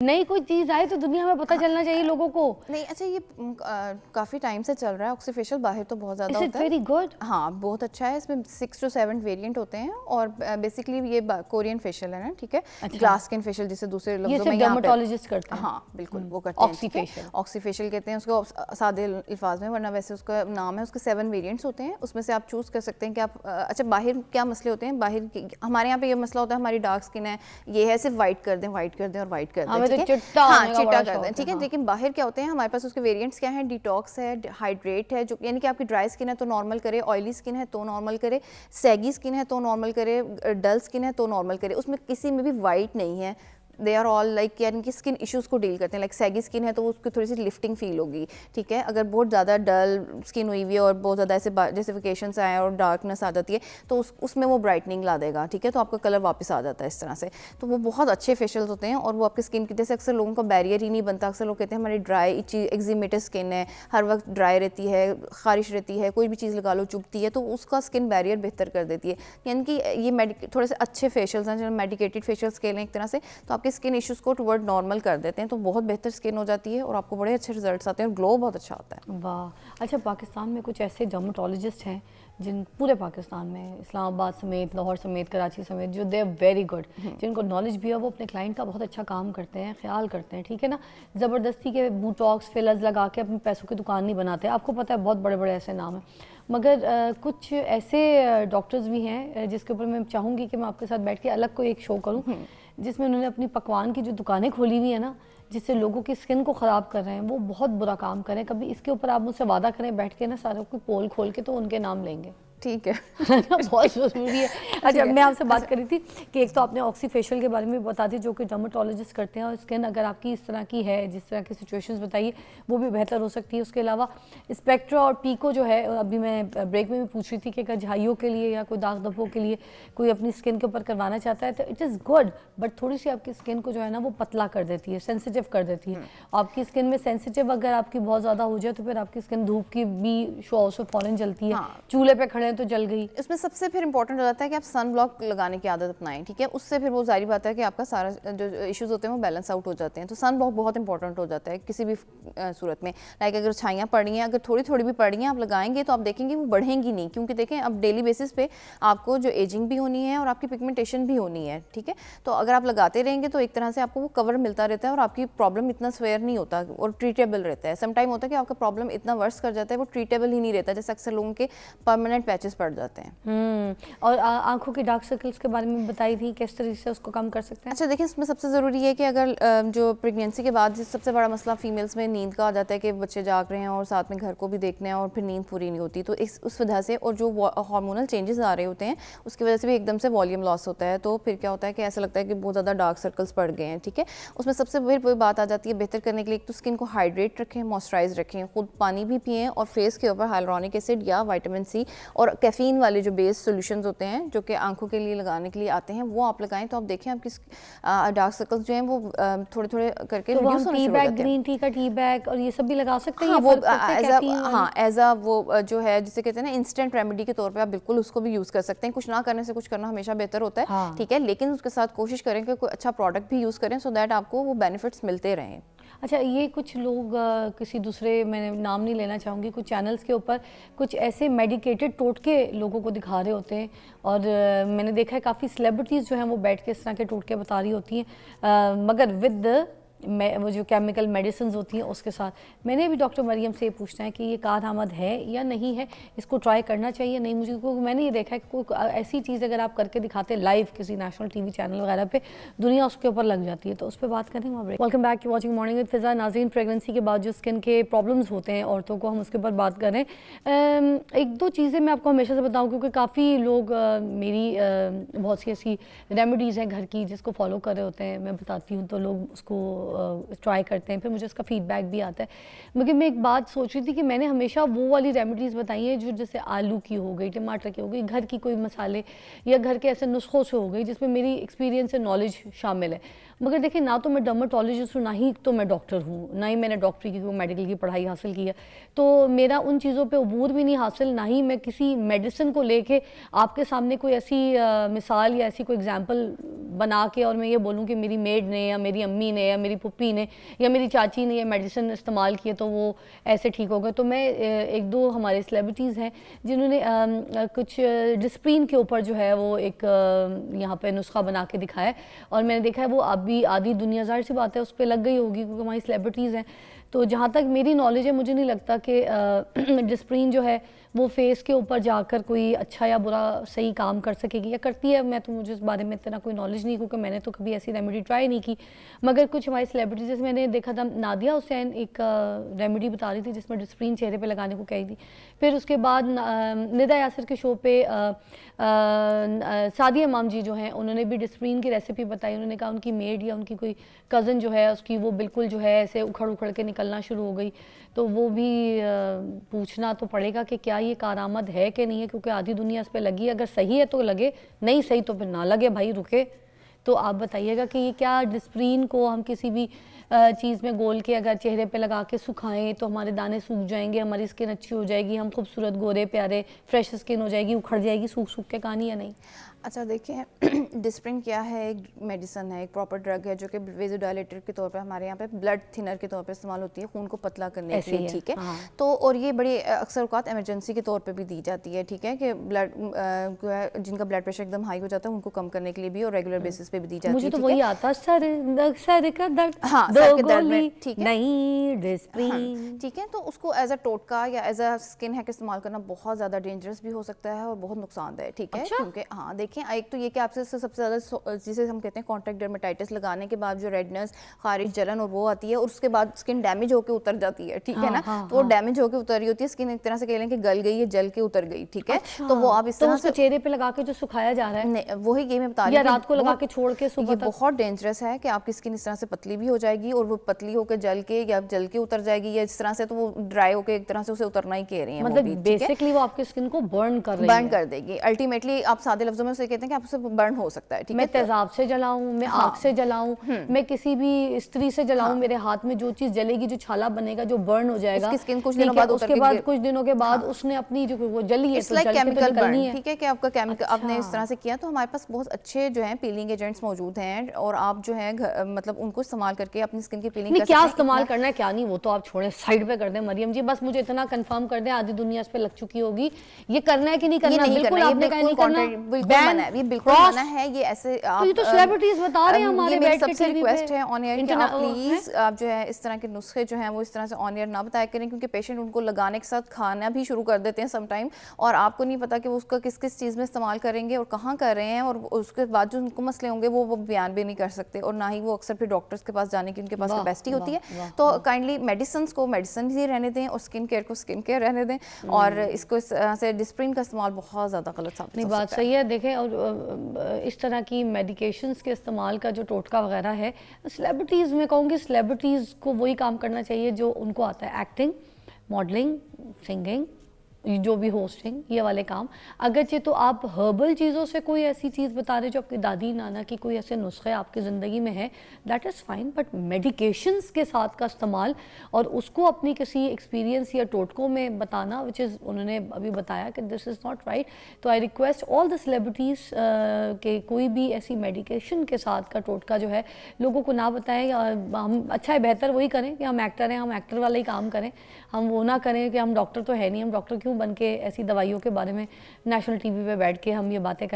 नई कोई चीज आए तो दुनिया में पता चलना चाहिए लोगों को। नहीं अच्छा, ये काफ़ी टाइम से चल रहा है ऑक्सीफेशियल, बाहर तो बहुत ज़्यादा होता है। Very good. हाँ बहुत अच्छा है, इसमें 6 to 7 वेरिएंट होते हैं और बेसिकली ये कोरियन फेशियल है ना, ठीक है। अच्छा। ग्लास स्किन फेशियल जिसे दूसरे ये लफ्जों सिर्फ में यहाँ पे डर्मेटोलॉजिस्ट करते हैं। हाँ बिल्कुल वो करते हैं। ऑक्सीफेशियल। ऑक्सीफेशियल कहते हैं उसको सादे अल्फाज में, वरना वैसे उसका नाम है। उसके 7 वेरिएंट्स होते हैं, उसमें से आप चूज़ कर सकते हैं कि आप अच्छा बाहर क्या मसले होते हैं। बाहर हमारे यहाँ पे ये मसला होता है, हमारी डार्क स्किन है, ये है सिर्फ वाइट कर दें, वाइट कर दें और वाइट कर दें, हमें तो ठीक है। चिट्टा हाँ होने का चिट्टा बड़ा कर शौक दें, है, ठीक है। हाँ। लेकिन बाहर क्या होते हैं हमारे पास, उसके वेरिएंट्स क्या हैं, डिटॉक्स है, हाइड्रेट है, जो यानी कि आपकी ड्राई स्किन है तो नॉर्मल करे, ऑयली स्किन है तो नॉर्मल करे, सैगी स्किन है तो नॉर्मल करे, डल स्किन है तो नॉर्मल करे। उसमें किसी में भी वाइट नहीं है। दे आर ऑल लाइक यानी कि स्किन इश्यूज़ को डील करते हैं। लाइक सैगी स्किन है तो उसकी थोड़ी सी लिफ्टिंग फील होगी, ठीक है। अगर बहुत ज़्यादा डल स्किन हुई हुई है और बहुत ज़्यादा ऐसे जैसे वेकेशंस आए और डार्कनेस आ जाती है तो उसमें वो ब्राइटनिंग ला देगा, ठीक है। तो आपका कलर वापस आ जाता है इस तरह से। तो वो बहुत अच्छे फेशियल्स होते हैं और वो आपकी स्किन की, जैसे अक्सर लोगों का बैरियर ही नहीं बनता। अक्सर लोग कहते हैं हमारी ड्राई इची एक्जिमेटेड स्किन है, हर वक्त ड्राई रहती है, खारिश रहती है, कोई भी चीज़ लगा लो चुभती है, तो उसका स्किन बैरियर बेहतर कर देती है। यानी कि ये थोड़े से अच्छे फेशियल्स हैं जो मेडिकेटेड फेशियल्स के लिए एक तरह से, तो आपके स्किन इश्यूज़ को वर्ड नॉर्मल कर देते हैं, तो बहुत बेहतर स्किन हो जाती है और आपको बड़े अच्छे रिजल्ट्स आते हैं और ग्लो बहुत अच्छा आता है। वाह। अच्छा, पाकिस्तान में कुछ ऐसे डर्मेटोलॉजिस्ट हैं जिन पूरे पाकिस्तान में, इस्लामाबाद समेत, लाहौर समेत, कराची समेत, जो दे आर वेरी गुड, जिनको नॉलेज भी है, वो अपने क्लाइंट का बहुत अच्छा काम करते हैं, ख्याल करते हैं, ठीक है ना। ज़बरदस्ती के बोटॉक्स फिलर्स लगा के अपने पैसों की दुकान नहीं बनाते। आपको पता है बहुत बड़े बड़े ऐसे नाम हैं, मगर कुछ ऐसे डॉक्टर्स भी हैं जिसके ऊपर मैं चाहूँगी कि मैं आपके साथ बैठ के अलग कोई एक शो करूँ, जिसमें उन्होंने अपनी पकवान की जो दुकानें खोली हुई है ना, जिससे लोगों की स्किन को ख़राब कर रहे हैं, वो बहुत बुरा काम करें। कभी इसके ऊपर आप मुझसे वादा करें बैठ के ना, सारों को पोल खोल के, तो उनके नाम लेंगे। ठीक है बहुत ज़रूरी है। अच्छा, मैं आपसे बात कर रही थी कि एक तो आपने ऑक्सीफेशियल के बारे में बता दी जो कि डर्मेटोलॉजिस्ट करते हैं, और स्किन अगर आपकी इस तरह की है, जिस तरह की सिचुएशंस बताइए, वो भी बेहतर हो सकती है। उसके अलावा स्पेक्ट्रा और पीको जो है, अभी मैं ब्रेक में भी पूछ रही थी कि अगर झाइयों के लिए या कोई दाग धब्बों के लिए कोई अपनी स्किन के ऊपर करवाना चाहता है तो इट इज़ गुड, बट थोड़ी सी आपकी स्किन को जो है ना वो पतला कर देती है, सेंसिटिव कर देती है। आपकी स्किन में सेंसिटिव अगर आपकी बहुत ज़्यादा हो जाए तो फिर आपकी स्किन धूप की भी शो से फ़ौरन जलती है, चूल्हे पे खड़े हैं तो जल गई। इसमें सबसे फिर इंपॉर्टेंट हो जाता है कि आप सन ब्लॉक लगाने की आदत अपनाएं, ठीक है। उससे फिर वो जारी बात है कि आपका सारा जो इश्यूज होते हैं वो बैलेंस आउट हो जाते हैं। तो सन ब्लॉक बहुत इंपॉर्टेंट हो जाता है किसी भी सूरत में। लाइक अगर छाइयाँ पड़ रही हैं, अगर थोड़ी थोड़ी भी पड़ रही हैं, आप लगाएंगे तो आप देखेंगे वो बढ़ेंगी नहीं, क्योंकि देखें अब डेली बेसिस पे आपको जो एजिंग भी होनी है और आपकी पिगमेंटेशन भी होनी है, ठीक है। तो अगर आप लगाते रहेंगे तो एक तरह से आपको वो कवर मिलता रहता है और आपकी प्रॉब्लम इतना स्वेयर नहीं होता और ट्रीटेबल रहता है। समटाइम होता है कि आपका प्रॉब्लम इतना वर्स कर जाता है, वो ट्रीटेबल ही नहीं रहता, जैसे अक्सर लोगों के परमानेंट पैचेस पड़ जाते हैं। और आंखों के डार्क सर्कल्स के बारे में बताई थी, किस तरीके से उसको कम कर सकते हैं? अच्छा देखिए, इसमें सबसे ज़रूरी है कि अगर जो प्रेगनेंसी के बाद सबसे बड़ा मसला फीमेल्स में नींद का आ जाता है कि बच्चे जाग रहे हैं और साथ में घर को भी देखना है और फिर नींद पूरी नहीं होती, तो उस वजह से, और जो हार्मोनल चेंजेस आ रहे होते हैं उसकी वजह से भी एकदम से वॉल्यूम लॉस होता है। तो फिर क्या होता है कि ऐसा लगता है कि बहुत ज़्यादा डार्क सर्कल्स पड़ गए हैं, ठीक है। उसमें सबसे बड़ी वही बात आ जाती है, बेहतर करने के लिए एक तो स्किन को हाइड्रेट रखें, मॉइस्चराइज रखें, खुद पानी भी पिएँ और फेस के ऊपर हाइलुरोनिक एसिड या विटामिन सी और कैफीन वाले जो बेस्ड सॉल्यूशंस होते हैं जो कि आंखों के लिए लगाने के लिए आते हैं, वो आप लगाएं तो आप देखें आपकी डार्क सर्कल्स जो हैं वो थोड़े थोड़े करके तो रिड्यूस होने शुरू हो जाते हैं। ग्रीन टी का टी बैग और ये सब भी लगा सकते हैं। हाँ, वो एज अ वो जो है जिसे कहते हैं ना इंस्टेंट रेमेडी के तौर पे आप बिल्कुल उसको भी यूज़ कर सकते हैं। कुछ ना करने से कुछ करना हमेशा बेहतर होता है, हाँ। ठीक है। लेकिन उसके साथ कोशिश करें कि कोई अच्छा प्रोडक्ट भी यूज़ करें सो दैट आपको वो बेनिफिट्स मिलते रहें। अच्छा, ये कुछ लोग किसी दूसरे, मैं नाम नहीं लेना चाहूँगी, कुछ चैनल्स के ऊपर कुछ ऐसे मेडिकेटेड टोटके लोगों को दिखा रहे होते हैं, और मैंने देखा है काफ़ी सेलिब्रिटीज़ जो हैं वो बैठ के इस तरह के टोटके बता रही होती हैं, मगर विद वो जो केमिकल मेडिसिन होती हैं उसके साथ। मैंने भी डॉक्टर मरियम से पूछना है कि ये कारआमद है या नहीं है, इसको ट्राई करना चाहिए नहीं मुझे, क्योंकि मैंने ये देखा है कि कोई ऐसी चीज़ अगर आप करके दिखाते लाइव किसी नेशनल टीवी चैनल वगैरह पे, दुनिया उसके ऊपर लग जाती है। तो उस पर बात करेंगे break. Welcome back to watching morning with Fiza. नाज़रीन, प्रेगनेंसी के बाद जो स्किन के प्रॉब्लम्स होते हैं औरतों को, हम उसके ऊपर बात करें। एक दो चीज़ें मैं आपको हमेशा से बताऊँ, क्योंकि काफ़ी लोग मेरी बहुत सी ऐसी रेमेडीज़ हैं घर की जिसको फॉलो कर रहे होते हैं, मैं बताती हूँ तो लोग उसको ट्राई करते हैं, फिर मुझे उसका फीडबैक भी आता है। मगर मैं एक बात सोच रही थी कि मैंने हमेशा वो वाली रेमेडीज़ बताई हैं जो जैसे आलू की हो गई, टमाटर की हो गई, घर की कोई मसाले या घर के ऐसे नुस्खों से हो गई जिसमें मेरी एक्सपीरियंस और नॉलेज शामिल है। मगर देखिए ना तो मैं डर्मेटोलॉजिस्ट हूँ, ना ही तो मैं डॉक्टर हूँ, ना ही मैंने डॉक्टरी की कोई मेडिकल की पढ़ाई हासिल की है, तो मेरा उन चीज़ों पे अबूर भी नहीं हासिल, ना ही मैं किसी मेडिसिन को लेके आपके सामने कोई ऐसी मिसाल या ऐसी कोई एग्जांपल बना के और मैं ये बोलूँ कि मेरी मेड ने या मेरी अम्मी ने या मेरी पुप्पी ने या मेरी चाची ने ये मेडिसिन इस्तेमाल किए तो वो ऐसे ठीक हो गए। तो मैं एक दो हमारे सेलिब्रिटीज़ हैं जिन्होंने कुछ डिस्प्रीन के ऊपर जो है वो एक यहाँ पे नुस्खा बना के दिखाया है और मैंने देखा है वो अभी आधी दुनिया, ज़ाहिर सी बात है, उस पर लग गई होगी क्योंकि हमारी सेलिब्रिटीज़ हैं। तो जहाँ तक मेरी नॉलेज है मुझे नहीं लगता कि डिस्प्रीन जो है वो फेस के ऊपर जाकर कोई अच्छा या बुरा सही काम कर सकेगी या करती है। मैं तो मुझे इस बारे में इतना कोई नॉलेज नहीं, क्योंकि मैंने तो कभी ऐसी रेमेडी ट्राई नहीं की। मगर कुछ हमारी सेलिब्रिटीज, जैसे मैंने देखा था नादिया हुसैन एक रेमेडी बता रही थी जिसमें डिस्प्रीन चेहरे पे लगाने को कही थी। फिर उसके बाद निदा यासिर के शो पे सादिया इमाम जी जो हैं उन्होंने भी डिस्प्रीन की रेसिपी बताई। उन्होंने कहा उनकी मेड या उनकी कोई कज़न जो है उसकी वो बिल्कुल जो है ऐसे उखड़ उखड़ के निकलना शुरू हो गई। तो वो भी पूछना तो पड़ेगा कि क्या ये कारआमद है कि नहीं है, क्योंकि आधी दुनिया इस पे लगी है। अगर सही है तो लगे, नहीं सही तो फिर ना लगे भाई, रुके। तो आप बताइएगा कि ये क्या डिस्प्रीन को हम किसी भी चीज़ में गोल के अगर चेहरे पे लगा के सुखाएं तो हमारे दाने सूख जाएंगे, हमारी स्किन अच्छी हो जाएगी, हम खूबसूरत गोरे प्यारे फ्रेश स्किन हो जाएगी, उखड़ जाएगी सूख सूख के, कहानी या नहीं? अच्छा देखिए, डिस्प्रिन क्या है, एक मेडिसन है, एक प्रॉपर ड्रग है जो कि वेज़ोडाइलेटर के तौर पे हमारे यहाँ पे ब्लड थिनर के तौर पे इस्तेमाल होती है, खून को पतला करने के लिए, ठीक है। हाँ। तो और ये बड़ी अक्सर औक़ात इमरजेंसी के तौर पे भी दी जाती है, ठीक है, कि ब्लड जिनका ब्लड प्रेशर एकदम हाई हो जाता है उनको कम करने के लिए भी और रेगुलर बेसिस पे भी दी जाती है। मुझे तो वही आता सर का दर्द, हाँ, दो सर के दर्द गोली में, ठीक है, नहीं डिस्प्रीन, ठीक है। तो उसको एज अ टोटका या एज अ स्किन हैक इस्तेमाल करना बहुत ज़्यादा डेंजरस भी हो सकता है और बहुत नुकसानदायक, ठीक है। अच्छा? क्योंकि हाँ देखें, एक तो ये कि आपसे सबसे ज़्यादा जिसे हम कहते हैं कॉन्टैक्ट डर्मेटाइटिस लगाने के बाद जो रेडनेस, खारिश, जलन और वो आती है और उसके बाद स्किन डैमेज होकर उतर जाती है, ठीक है ना। तो वो डैमेज होकर उतर रही होती है स्किन, एक तरह से कह लें कि गल गई है, जल के उतर गई, ठीक है। तो वो आप इस तरह से चेहरे पे लगा के जो सुखाया जा रहा है, वही ये मैं बता रही हूँ, या रात को लगा के छोड़ के सुबह तक, बहुत डेंजरस है कि आपकी स्किन इस तरह से पतली भी हो जाएगी और वो पतली होकर जल के या जल के उतर जाएगी या इस तरह से, तो वो ड्राई होकर एक तरह से उसे उतरना ही कह रही है, मतलब बेसिकली वो आपकी स्किन को बर्न कर रही है, बर्न कर देगी। अल्टीमेटली आप सादे लफ्जों में उसे कहते हैं कि आपसे बर्न हो सकता है, ठीक है। मैं तेजाब से जलाऊं, मैं आग से जलाऊं, मैं किसी भी स्त्री से जलाऊं, मेरे हाथ में जो चीज जलेगी, जो छाला बनेगा, जो बर्न हो जाएगा, उसकी स्किन कुछ दिनों बाद उसके बाद कुछ दिनों के बाद उसने अपनी जो वो जली है तो केमिकल बर्न, ठीक है, कि आपका केमिकल आपने इस तरह से किया। तो हमारे पास बहुत अच्छे जो हैं पीलिंग एजेंट्स मौजूद हैं और आप जो है मतलब उनको इस्तेमाल करके अपनी स्किन की पीलिंग क्या इस्तेमाल करना है क्या नहीं वो तो आप छोड़ें, साइड पे कर दें मरियम जी। बस मुझे इतना कंफर्म कर दें, आधी दुनिया इस पे लग चुकी होगी, ये करना है कि नहीं करना? बिल्कुल आपने कहा नहीं करना, बिल्कुल मना है, ये बिल्कुल मना है। ये ऐसे तो ये तो सेलिब्रिटीज बता रहे हैं हमारे मेरी सबसे रिक्वेस्ट है ऑन एयर कि आप प्लीज आप जो है इस तरह के नुस्खे जो हैं वो इस तरह से ऑन एयर ना बताया करें, क्योंकि पेशेंट उनको लगाने के साथ खाना भी शुरू कर देते हैं सम टाइम और आपको नहीं पता कि वो उसका किस किस चीज़ में इस्तेमाल करेंगे और कहाँ कर रहे हैं और उसके बाद जो उनको मसले होंगे वो बयान भी नहीं कर सकते और ना ही वो अक्सर फिर डॉक्टर्स के पास जाने की उनके पास कैपेसिटी होती है। तो काइंडली मेडिसिन को मेडिसिन ही रहने दें और स्किन केयर को स्किन केयर रहने दें और इसको इस तरह से डिस्प्रिन का इस्तेमाल बहुत ज़्यादा गलत साबित नहीं, बात सही है। देखें, और इस तरह की मेडिकेशंस के इस्तेमाल का जो टोटका वगैरह है, सेलिब्रिटीज़ में कहूँगी सेलिब्रिटीज़ को वही काम करना चाहिए जो उनको आता है, एक्टिंग, मॉडलिंग, सिंगिंग, जो भी होस्टिंग, ये वाले काम। अगरचे तो आप हर्बल चीज़ों से कोई ऐसी चीज़ बता रहे जो आपकी दादी नाना की कोई ऐसे नुस्खे आपकी ज़िंदगी में है, that is fine, but medications के साथ का इस्तेमाल और उसको अपनी किसी एक्सपीरियंस या टोटकों में बताना, विच इज़ उन्होंने अभी बताया कि दिस इज़ नॉट राइट। तो I request all the celebrities के कोई भी ऐसी मेडिकेशन के साथ का टोटका जो है लोगों को ना बताएं। हम अच्छा है, बेहतर वही करें कि हम एक्टर हैं, हम एक्टर वाला ही काम करें, हम वो ना करें कि हम डॉक्टर तो है नहीं, हम डॉक्टर क्यों बन के ऐसी दवाइयों के बारे में नेशनल टीवी पे बैठ के हम ये बातें करें।